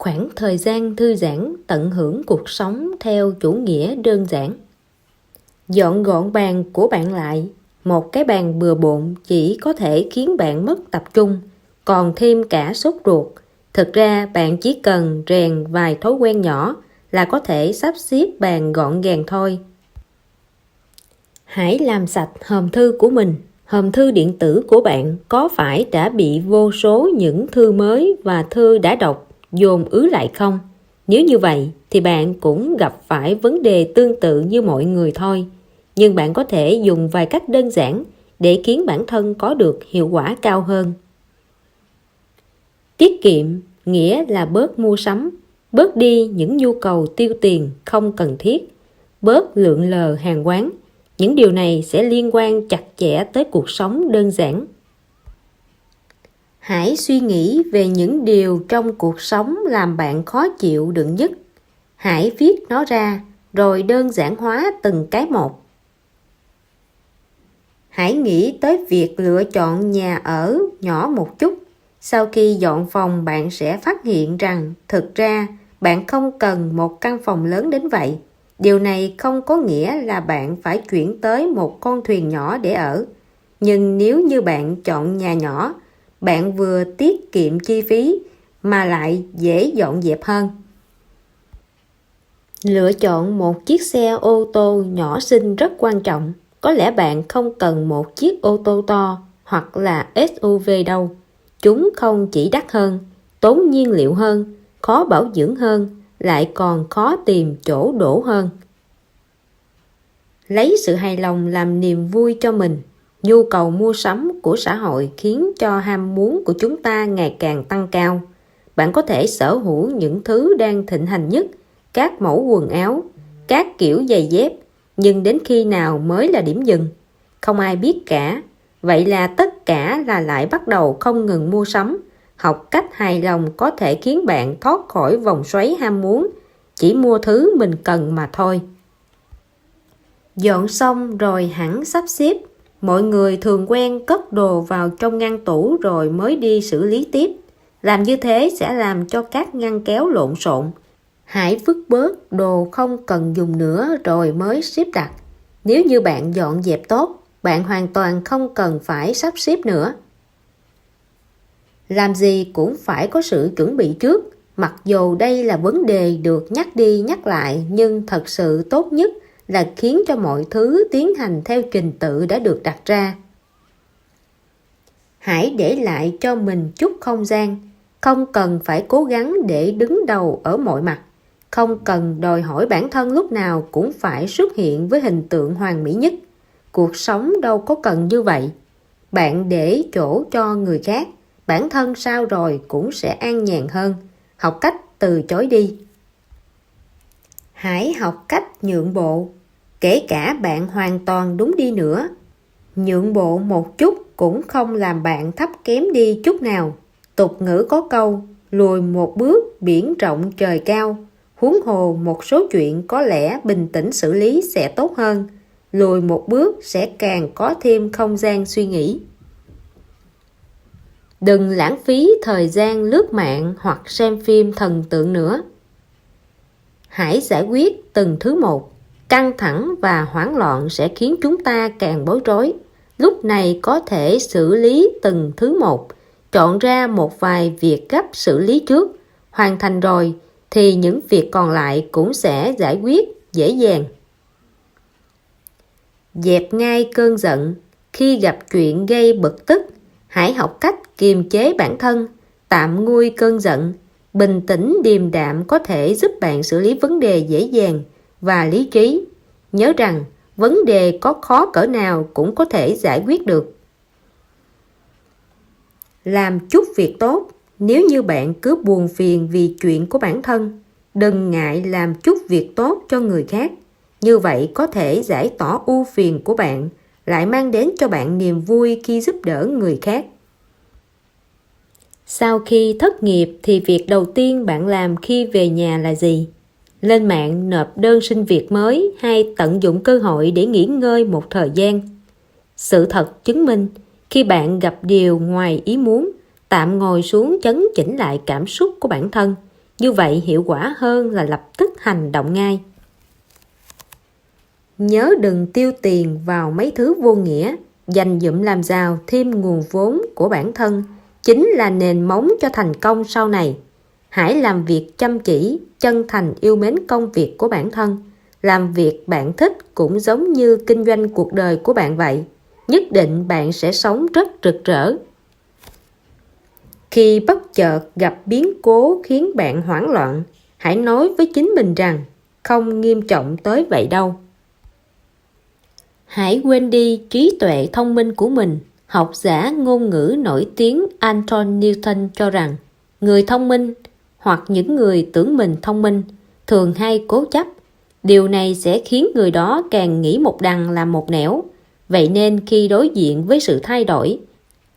Khoảng thời gian thư giãn, tận hưởng cuộc sống theo chủ nghĩa đơn giản. Dọn gọn bàn của bạn lại. Một cái bàn bừa bộn chỉ có thể khiến bạn mất tập trung, còn thêm cả sốt ruột. Thực ra bạn chỉ cần rèn vài thói quen nhỏ là có thể sắp xếp bàn gọn gàng thôi. Hãy làm sạch hòm thư của mình. Hòm thư điện tử của bạn có phải đã bị vô số những thư mới và thư đã đọc dồn ứ lại không? Nếu như vậy thì bạn cũng gặp phải vấn đề tương tự như mọi người thôi. Nhưng bạn có thể dùng vài cách đơn giản để khiến bản thân có được hiệu quả cao hơn. Tiết kiệm nghĩa là bớt mua sắm, bớt đi những nhu cầu tiêu tiền không cần thiết, bớt lượn lờ hàng quán. Những điều này sẽ liên quan chặt chẽ tới cuộc sống đơn giản. Hãy suy nghĩ về những điều trong cuộc sống làm bạn khó chịu đựng nhất. Hãy viết nó ra rồi đơn giản hóa từng cái một. Hãy nghĩ tới việc lựa chọn nhà ở nhỏ một chút. Sau khi dọn phòng, bạn sẽ phát hiện rằng thực ra bạn không cần một căn phòng lớn đến vậy. Điều này không có nghĩa là bạn phải chuyển tới một con thuyền nhỏ để ở. Nhưng nếu như bạn chọn nhà nhỏ, bạn vừa tiết kiệm chi phí mà lại dễ dọn dẹp hơn. Lựa chọn một chiếc xe ô tô nhỏ xinh rất quan trọng. Có lẽ bạn không cần một chiếc ô tô to hoặc là SUV đâu. Chúng không chỉ đắt hơn, tốn nhiên liệu hơn, khó bảo dưỡng hơn, lại còn khó tìm chỗ đổ hơn. Lấy sự hài lòng làm niềm vui cho mình. Nhu cầu mua sắm của xã hội khiến cho ham muốn của chúng ta ngày càng tăng cao. Bạn có thể sở hữu những thứ đang thịnh hành nhất, các mẫu quần áo, các kiểu giày dép, nhưng đến khi nào mới là điểm dừng? Không ai biết cả. Vậy là tất cả là lại bắt đầu không ngừng mua sắm. Học cách hài lòng có thể khiến bạn thoát khỏi vòng xoáy ham muốn, chỉ mua thứ mình cần mà thôi. Dọn xong rồi hẳn sắp xếp. Mọi người thường quen cất đồ vào trong ngăn tủ rồi mới đi xử lý tiếp. Làm như thế sẽ làm cho các ngăn kéo lộn xộn. Hãy vứt bớt đồ không cần dùng nữa rồi mới xếp đặt. Nếu như bạn dọn dẹp tốt, bạn hoàn toàn không cần phải sắp xếp nữa. Làm gì cũng phải có sự chuẩn bị trước. Mặc dù đây là vấn đề được nhắc đi nhắc lại, nhưng thật sự tốt nhất là khiến cho mọi thứ tiến hành theo trình tự đã được đặt ra. Hãy để lại cho mình chút không gian. Không cần phải cố gắng để đứng đầu ở mọi mặt. Không cần đòi hỏi bản thân lúc nào cũng phải xuất hiện với hình tượng hoàn mỹ nhất. Cuộc sống đâu có cần như vậy. Bạn để chỗ cho người khác, bản thân sau rồi cũng sẽ an nhàn hơn. Học cách từ chối đi. Hãy học cách nhượng bộ. Kể cả bạn hoàn toàn đúng đi nữa, nhượng bộ một chút cũng không làm bạn thấp kém đi chút nào. Tục ngữ có câu, lùi một bước biển rộng trời cao. Huống hồ một số chuyện có lẽ bình tĩnh xử lý sẽ tốt hơn. Lùi một bước sẽ càng có thêm không gian suy nghĩ. Đừng lãng phí thời gian lướt mạng hoặc xem phim thần tượng nữa. Hãy giải quyết từng thứ một. Căng thẳng và hoảng loạn sẽ khiến chúng ta càng bối rối. Lúc này có thể xử lý từng thứ một. Chọn ra một vài việc gấp xử lý trước. Hoàn thành rồi thì những việc còn lại cũng sẽ giải quyết dễ dàng. Dẹp ngay cơn giận. Khi gặp chuyện gây bực tức, hãy học cách kiềm chế bản thân, tạm nguôi cơn giận. Bình tĩnh điềm đạm có thể giúp bạn xử lý vấn đề dễ dàng và lý trí. Nhớ rằng vấn đề có khó cỡ nào cũng có thể giải quyết được. Làm chút việc tốt. Nếu như bạn cứ buồn phiền vì chuyện của bản thân, đừng ngại làm chút việc tốt cho người khác. Như vậy có thể giải tỏa ưu phiền của bạn, lại mang đến cho bạn niềm vui khi giúp đỡ người khác. Sau khi thất nghiệp thì việc đầu tiên bạn làm khi về nhà là gì? Lên mạng nộp đơn xin việc mới hay tận dụng cơ hội để nghỉ ngơi một thời gian? Sự thật chứng minh, khi bạn gặp điều ngoài ý muốn, tạm ngồi xuống chấn chỉnh lại cảm xúc của bản thân. Như vậy hiệu quả hơn là lập tức hành động ngay. Nhớ đừng tiêu tiền vào mấy thứ vô nghĩa. Dành dụm làm giàu thêm nguồn vốn của bản thân chính là nền móng cho thành công sau này. Hãy làm việc chăm chỉ, chân thành yêu mến công việc của bản thân. Làm việc bạn thích cũng giống như kinh doanh cuộc đời của bạn vậy. Nhất định bạn sẽ sống rất rực rỡ. Khi bất chợt gặp biến cố khiến bạn hoảng loạn, hãy nói với chính mình rằng không nghiêm trọng tới vậy đâu. Hãy quên đi trí tuệ thông minh của mình. Học giả ngôn ngữ nổi tiếng Anton Newton cho rằng người thông minh hoặc những người tưởng mình thông minh thường hay cố chấp. Điều này sẽ khiến người đó càng nghĩ một đằng làm một nẻo. Vậy nên khi đối diện với sự thay đổi,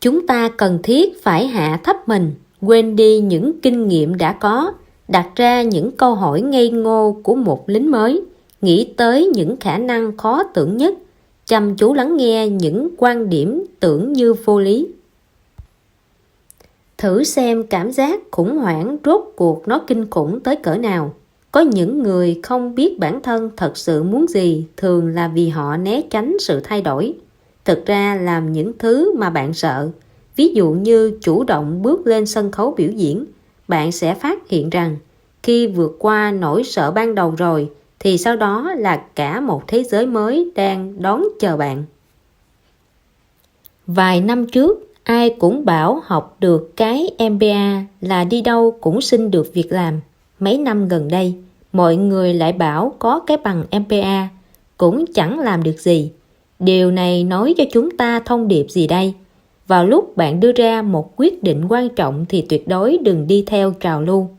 chúng ta cần thiết phải hạ thấp mình, quên đi những kinh nghiệm đã có, đặt ra những câu hỏi ngây ngô của một lính mới, nghĩ tới những khả năng khó tưởng nhất, chăm chú lắng nghe những quan điểm tưởng như vô lý. Thử xem cảm giác khủng hoảng rốt cuộc nó kinh khủng tới cỡ nào. Có những người không biết bản thân thật sự muốn gì, thường là vì họ né tránh sự thay đổi. Thực ra làm những thứ mà bạn sợ, ví dụ như chủ động bước lên sân khấu biểu diễn, bạn sẽ phát hiện rằng khi vượt qua nỗi sợ ban đầu rồi, thì sau đó là cả một thế giới mới đang đón chờ bạn. Vài năm trước, ai cũng bảo học được cái MBA là đi đâu cũng xin được việc làm. Mấy năm gần đây, mọi người lại bảo có cái bằng MBA cũng chẳng làm được gì. Điều này nói cho chúng ta thông điệp gì đây? Vào lúc bạn đưa ra một quyết định quan trọng thì tuyệt đối đừng đi theo trào lưu.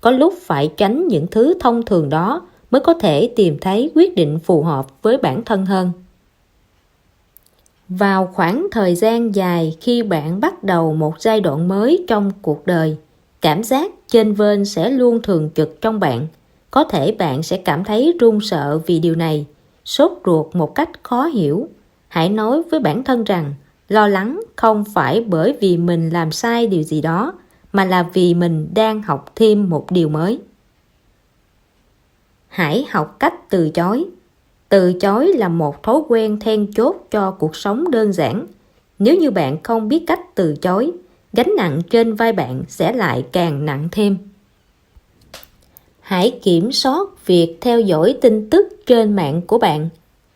Có lúc phải tránh những thứ thông thường đó mới có thể tìm thấy quyết định phù hợp với bản thân hơn. Vào khoảng thời gian dài khi bạn bắt đầu một giai đoạn mới trong cuộc đời, cảm giác chênh vênh sẽ luôn thường trực trong bạn. Có thể bạn sẽ cảm thấy run sợ vì điều này, sốt ruột một cách khó hiểu. Hãy nói với bản thân rằng lo lắng không phải bởi vì mình làm sai điều gì đó, mà là vì mình đang học thêm một điều mới. Hãy học cách từ chối. Từ chối là một thói quen then chốt cho cuộc sống đơn giản. Nếu như bạn không biết cách từ chối, gánh nặng trên vai bạn sẽ lại càng nặng thêm. Hãy kiểm soát việc theo dõi tin tức trên mạng của bạn.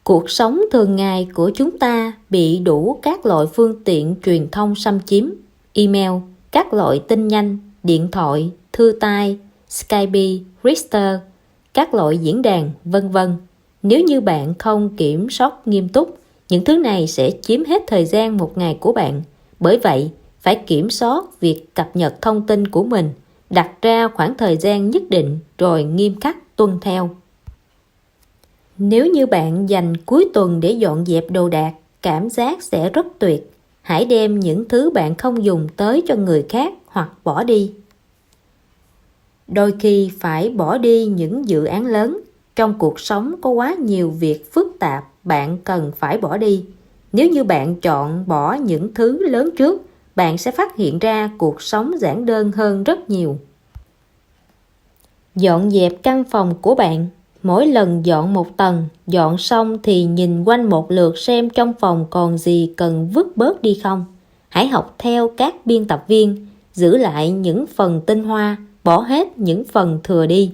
Cuộc sống thường ngày của chúng ta bị đủ các loại phương tiện truyền thông xâm chiếm, email, các loại tin nhanh, điện thoại, thư tay, Skype, Twitter, các loại diễn đàn, vân vân. Nếu như bạn không kiểm soát nghiêm túc, những thứ này sẽ chiếm hết thời gian một ngày của bạn. Bởi vậy, phải kiểm soát việc cập nhật thông tin của mình, đặt ra khoảng thời gian nhất định rồi nghiêm khắc tuân theo. Nếu như bạn dành cuối tuần để dọn dẹp đồ đạc, cảm giác sẽ rất tuyệt. Hãy đem những thứ bạn không dùng tới cho người khác hoặc bỏ đi. Đôi khi phải bỏ đi những dự án lớn. Trong cuộc sống có quá nhiều việc phức tạp bạn cần phải bỏ đi. Nếu như bạn chọn bỏ những thứ lớn trước, bạn sẽ phát hiện ra cuộc sống giản đơn hơn rất nhiều. Dọn dẹp căn phòng của bạn. Mỗi lần dọn một tầng, dọn xong thì nhìn quanh một lượt xem trong phòng còn gì cần vứt bớt đi không. Hãy học theo các biên tập viên, giữ lại những phần tinh hoa, bỏ hết những phần thừa đi.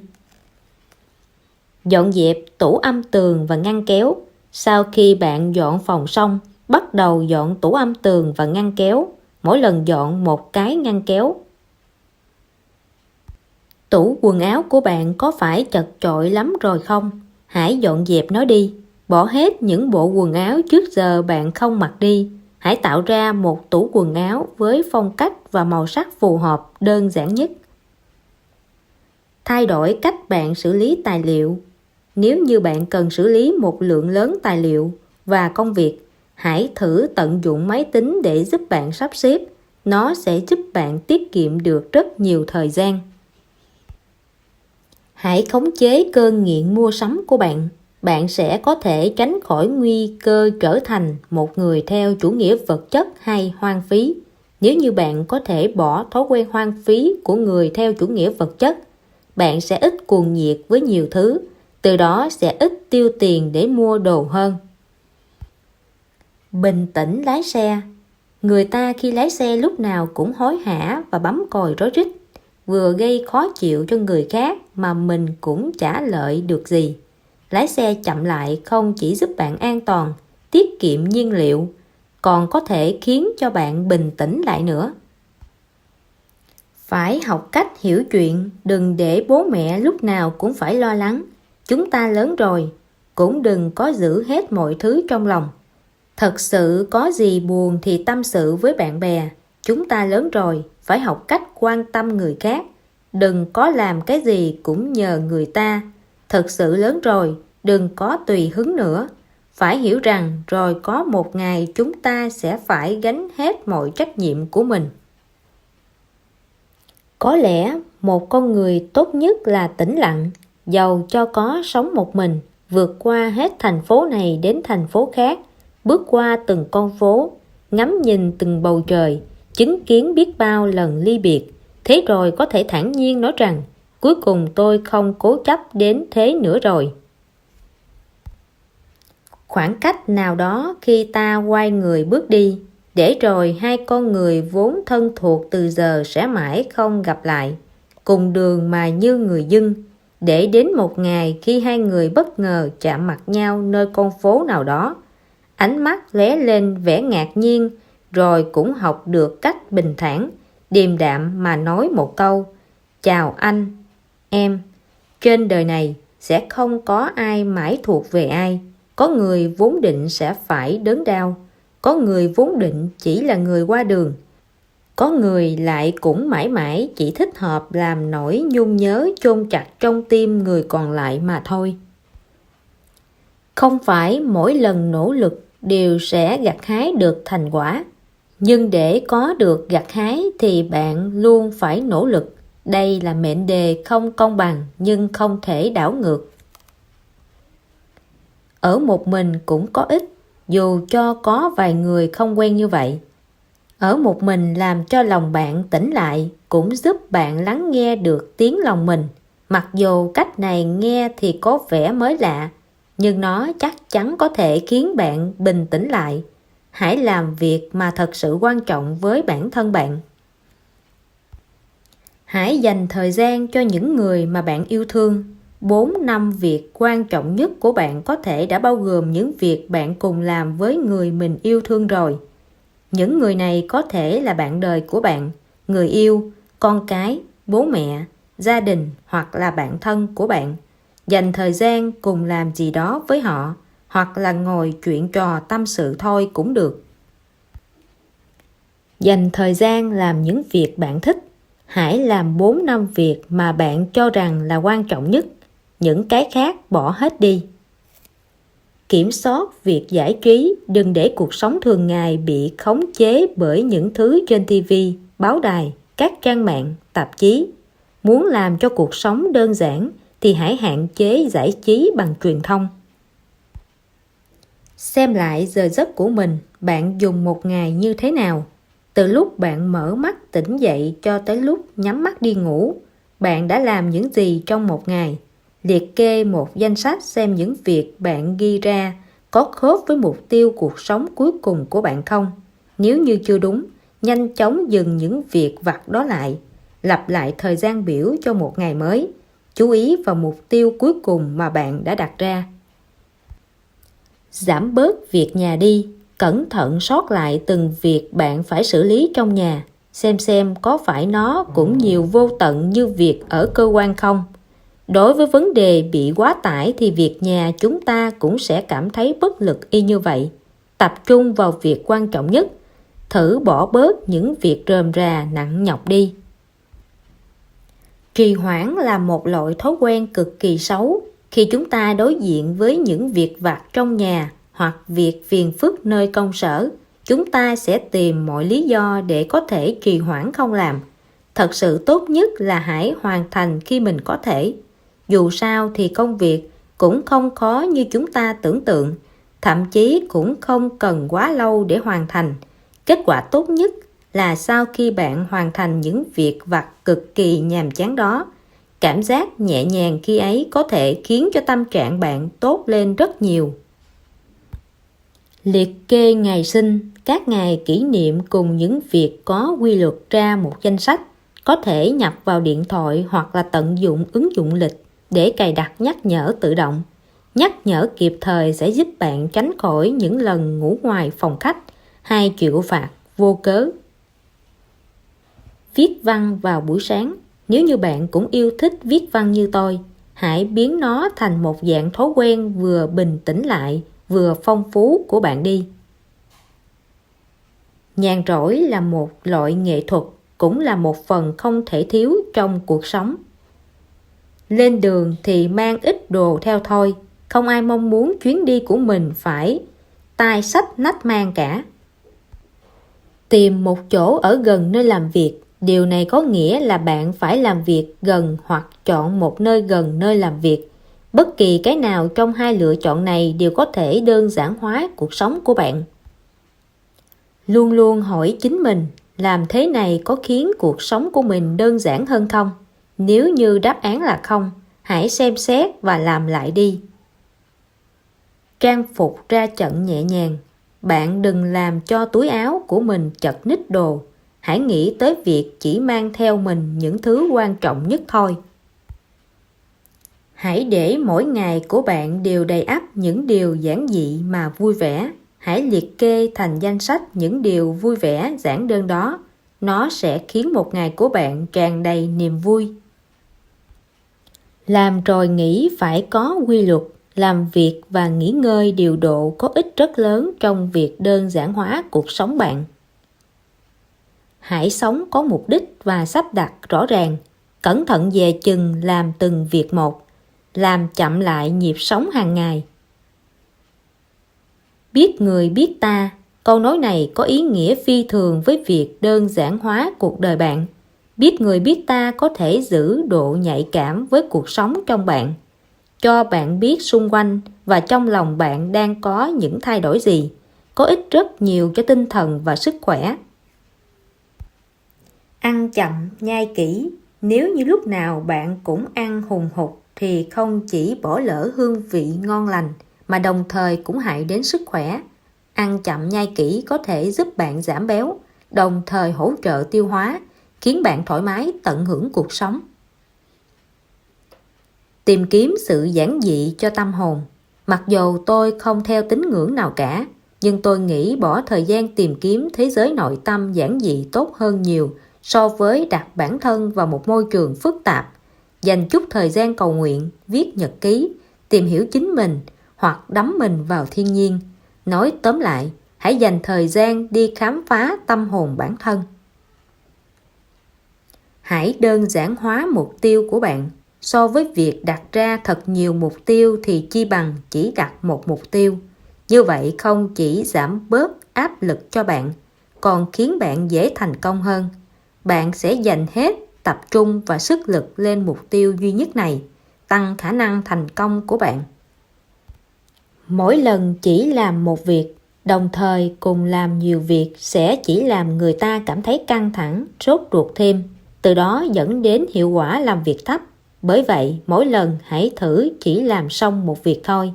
Dọn dẹp tủ âm tường và ngăn kéo. Sau khi bạn dọn phòng xong, bắt đầu dọn tủ âm tường và ngăn kéo. Mỗi lần dọn một cái ngăn kéo. Tủ quần áo của bạn có phải chật chội lắm rồi không? Hãy dọn dẹp nó đi. Bỏ hết những bộ quần áo trước giờ bạn không mặc đi. Hãy tạo ra một tủ quần áo với phong cách và màu sắc phù hợp đơn giản nhất. Thay đổi cách bạn xử lý tài liệu. Nếu như bạn cần xử lý một lượng lớn tài liệu và công việc, hãy thử tận dụng máy tính để giúp bạn sắp xếp. Nó sẽ giúp bạn tiết kiệm được rất nhiều thời gian. Hãy khống chế cơn nghiện mua sắm của bạn. Bạn sẽ có thể tránh khỏi nguy cơ trở thành một người theo chủ nghĩa vật chất hay hoang phí. Nếu như bạn có thể bỏ thói quen hoang phí của người theo chủ nghĩa vật chất, bạn sẽ ít cuồng nhiệt với nhiều thứ, từ đó sẽ ít tiêu tiền để mua đồ hơn. Bình tĩnh lái xe. Người ta khi lái xe lúc nào cũng hối hả và bấm còi rối rít, vừa gây khó chịu cho người khác mà mình cũng chả lợi được gì. Lái xe chậm lại không chỉ giúp bạn an toàn, tiết kiệm nhiên liệu, còn có thể khiến cho bạn bình tĩnh lại nữa. Phải học cách hiểu chuyện, đừng để bố mẹ lúc nào cũng phải lo lắng. Chúng ta lớn rồi, cũng đừng có giữ hết mọi thứ trong lòng. Thật sự có gì buồn thì tâm sự với bạn bè. Chúng ta lớn rồi, phải học cách quan tâm người khác. Đừng có làm cái gì cũng nhờ người ta. Thật sự lớn rồi, đừng có tùy hứng nữa. Phải hiểu rằng rồi có một ngày chúng ta sẽ phải gánh hết mọi trách nhiệm của mình. Có lẽ một con người tốt nhất là tĩnh lặng, dầu cho có sống một mình, vượt qua hết thành phố này đến thành phố khác, bước qua từng con phố, ngắm nhìn từng bầu trời, chứng kiến biết bao lần ly biệt. Thế rồi có thể thản nhiên nói rằng, cuối cùng tôi không cố chấp đến thế nữa rồi. Khoảng cách nào đó khi ta quay người bước đi, để rồi hai con người vốn thân thuộc từ giờ sẽ mãi không gặp lại, cùng đường mà như người dưng, để đến một ngày khi hai người bất ngờ chạm mặt nhau nơi con phố nào đó, ánh mắt lóe lên vẻ ngạc nhiên, rồi cũng học được cách bình thản, điềm đạm mà nói một câu, chào anh, em. Trên đời này sẽ không có ai mãi thuộc về ai. Có người vốn định sẽ phải đớn đau, có người vốn định chỉ là người qua đường, có người lại cũng mãi mãi chỉ thích hợp làm nỗi nhung nhớ chôn chặt trong tim người còn lại mà thôi. Không phải mỗi lần nỗ lực đều sẽ gặt hái được thành quả, nhưng để có được gặt hái thì bạn luôn phải nỗ lực. Đây là mệnh đề không công bằng nhưng không thể đảo ngược. Ở một mình cũng có ích, dù cho có vài người không quen như vậy. Ở một mình làm cho lòng bạn tĩnh lại, cũng giúp bạn lắng nghe được tiếng lòng mình. Mặc dù cách này nghe thì có vẻ mới lạ, nhưng nó chắc chắn có thể khiến bạn bình tĩnh lại. Hãy làm việc mà thật sự quan trọng với bản thân bạn. Hãy dành thời gian cho những người mà bạn yêu thương. 4 năm việc quan trọng nhất của bạn có thể đã bao gồm những việc bạn cùng làm với người mình yêu thương rồi. Những người này có thể là bạn đời của bạn, người yêu, con cái, bố mẹ, gia đình hoặc là bạn thân của bạn. Dành thời gian cùng làm gì đó với họ, hoặc là ngồi chuyện trò tâm sự thôi cũng được. Dành thời gian làm những việc bạn thích. Hãy làm 4 năm việc mà bạn cho rằng là quan trọng nhất. Những cái khác bỏ hết đi. Kiểm soát việc giải trí, đừng để cuộc sống thường ngày bị khống chế bởi những thứ trên TV, báo đài, các trang mạng, tạp chí. Muốn làm cho cuộc sống đơn giản thì hãy hạn chế giải trí bằng truyền thông. Xem lại giờ giấc của mình, bạn dùng một ngày như thế nào? Từ lúc bạn mở mắt tỉnh dậy cho tới lúc nhắm mắt đi ngủ, bạn đã làm những gì trong một ngày? Liệt kê một danh sách xem những việc bạn ghi ra có khớp với mục tiêu cuộc sống cuối cùng của bạn không. Nếu như chưa đúng, nhanh chóng dừng những việc vặt đó lại. Lặp lại thời gian biểu cho một ngày mới. Chú ý vào mục tiêu cuối cùng mà bạn đã đặt ra. Giảm bớt việc nhà đi. Cẩn thận sót lại từng việc bạn phải xử lý trong nhà. Xem có phải nó cũng nhiều vô tận như việc ở cơ quan không. Đối với vấn đề bị quá tải thì việc nhà chúng ta cũng sẽ cảm thấy bất lực y như vậy. Tập trung vào việc quan trọng nhất. Thử bỏ bớt những việc rườm rà nặng nhọc đi. Trì hoãn là một loại thói quen cực kỳ xấu. Khi chúng ta đối diện với những việc vặt trong nhà hoặc việc phiền phức nơi công sở, chúng ta sẽ tìm mọi lý do để có thể trì hoãn không làm. Thật sự tốt nhất là hãy hoàn thành khi mình có thể. Dù sao thì công việc cũng không khó như chúng ta tưởng tượng, thậm chí cũng không cần quá lâu để hoàn thành. Kết quả tốt nhất là sau khi bạn hoàn thành những việc vặt cực kỳ nhàm chán đó, Cảm giác nhẹ nhàng khi ấy có thể khiến cho tâm trạng bạn tốt lên rất nhiều. Liệt kê ngày sinh, các ngày kỷ niệm cùng những việc có quy luật ra một danh sách, có thể nhập vào điện thoại hoặc là tận dụng ứng dụng lịch để cài đặt nhắc nhở tự động. Nhắc nhở kịp thời sẽ giúp bạn tránh khỏi những lần ngủ ngoài phòng khách hay chịu phạt vô cớ. Viết văn vào buổi sáng. Nếu như bạn cũng yêu thích viết văn như tôi, hãy biến nó thành một dạng thói quen vừa bình tĩnh lại, vừa phong phú của bạn đi. Nhàn rỗi là một loại nghệ thuật, cũng là một phần không thể thiếu trong cuộc sống. Lên đường thì mang ít đồ theo thôi, không ai mong muốn chuyến đi của mình phải tay xách nách mang cả. Tìm một chỗ ở gần nơi làm việc. Điều này có nghĩa là bạn phải làm việc gần hoặc chọn một nơi gần nơi làm việc. Bất kỳ cái nào trong hai lựa chọn này đều có thể đơn giản hóa cuộc sống của bạn. Luôn luôn hỏi chính mình, làm thế này có khiến cuộc sống của mình đơn giản hơn không? Nếu như đáp án là không, hãy xem xét và làm lại đi. Trang phục ra trận nhẹ nhàng. Bạn đừng làm cho túi áo của mình chật ních đồ. Hãy nghĩ tới việc chỉ mang theo mình những thứ quan trọng nhất thôi. Hãy để mỗi ngày của bạn đều đầy ắp những điều giản dị mà vui vẻ. Hãy liệt kê thành danh sách những điều vui vẻ giản đơn đó. Nó sẽ khiến một ngày của bạn tràn đầy niềm vui. Làm rồi nghỉ phải có quy luật. Làm việc và nghỉ ngơi điều độ có ích rất lớn trong việc đơn giản hóa cuộc sống bạn. Hãy sống có mục đích và sắp đặt rõ ràng. Cẩn thận dè chừng làm từng việc một. Làm chậm lại nhịp sống hàng ngày. Biết người biết ta. Câu nói này có ý nghĩa phi thường với việc đơn giản hóa cuộc đời bạn. Biết người biết ta có thể giữ độ nhạy cảm với cuộc sống trong bạn. Cho bạn biết xung quanh và trong lòng bạn đang có những thay đổi gì. Có ích rất nhiều cho tinh thần và sức khỏe. Ăn chậm, nhai kỹ. Nếu như lúc nào bạn cũng ăn hùng hục thì không chỉ bỏ lỡ hương vị ngon lành mà đồng thời cũng hại đến sức khỏe. Ăn chậm nhai kỹ có thể giúp bạn giảm béo, đồng thời hỗ trợ tiêu hóa, khiến bạn thoải mái tận hưởng cuộc sống. Tìm kiếm sự giản dị cho tâm hồn. Mặc dù tôi không theo tín ngưỡng nào cả, nhưng tôi nghĩ bỏ thời gian tìm kiếm thế giới nội tâm giản dị tốt hơn nhiều so với đặt bản thân vào một môi trường phức tạp. Dành chút thời gian cầu nguyện, viết nhật ký, tìm hiểu chính mình hoặc đắm mình vào thiên nhiên. Nói tóm lại, hãy dành thời gian đi khám phá tâm hồn bản thân. Hãy đơn giản hóa mục tiêu của bạn. So với việc đặt ra thật nhiều mục tiêu thì chi bằng chỉ đặt một mục tiêu. Như vậy không chỉ giảm bớt áp lực cho bạn, còn khiến bạn dễ thành công hơn. Bạn sẽ dành hết tập trung và sức lực lên mục tiêu duy nhất này, tăng khả năng thành công của bạn. Mỗi lần chỉ làm một việc, đồng thời cùng làm nhiều việc sẽ chỉ làm người ta cảm thấy căng thẳng, sốt ruột thêm, từ đó dẫn đến hiệu quả làm việc thấp. Bởi vậy, mỗi lần hãy thử chỉ làm xong một việc thôi.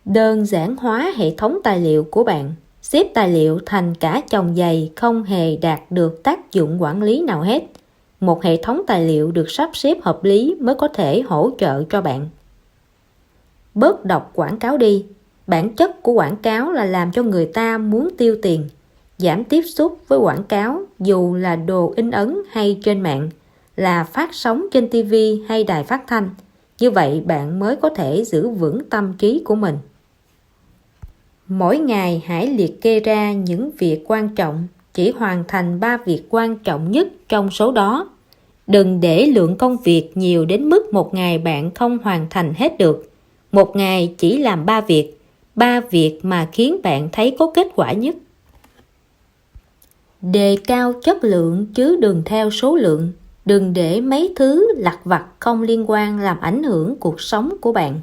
Đơn giản hóa hệ thống tài liệu của bạn. Xếp tài liệu thành cả chồng dày không hề đạt được tác dụng quản lý nào hết. Một hệ thống tài liệu được sắp xếp hợp lý mới có thể hỗ trợ cho bạn. Bớt đọc quảng cáo đi. Bản chất của quảng cáo là làm cho người ta muốn tiêu tiền. Giảm tiếp xúc với quảng cáo dù là đồ in ấn hay trên mạng, là phát sóng trên TV hay đài phát thanh. Như vậy bạn mới có thể giữ vững tâm trí của mình. Mỗi ngày hãy liệt kê ra những việc quan trọng, chỉ hoàn thành 3 việc quan trọng nhất trong số đó. Đừng để lượng công việc nhiều đến mức một ngày bạn không hoàn thành hết được. Một ngày chỉ làm 3 việc mà khiến bạn thấy có kết quả nhất. Đề cao chất lượng chứ đừng theo số lượng. Đừng để mấy thứ lặt vặt không liên quan làm ảnh hưởng cuộc sống của bạn.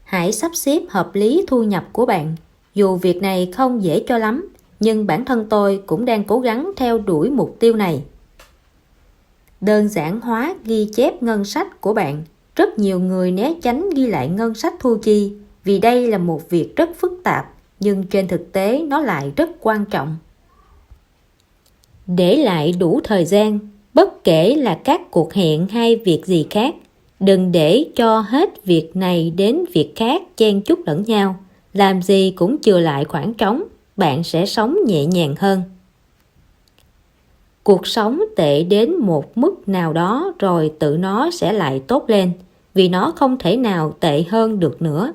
Hãy sắp xếp hợp lý thu nhập của bạn. Dù việc này không dễ cho lắm, nhưng bản thân tôi cũng đang cố gắng theo đuổi mục tiêu này. Đơn giản hóa ghi chép ngân sách của bạn. Rất nhiều người né tránh ghi lại ngân sách thu chi vì đây là một việc rất phức tạp, nhưng trên thực tế nó lại rất quan trọng. Để lại đủ thời gian, bất kể là các cuộc hẹn hay việc gì khác. Đừng để cho hết việc này đến việc khác chen chúc lẫn nhau. Làm gì cũng chừa lại khoảng trống, bạn sẽ sống nhẹ nhàng hơn. Cuộc sống tệ đến một mức nào đó rồi tự nó sẽ lại tốt lên, vì nó không thể nào tệ hơn được nữa.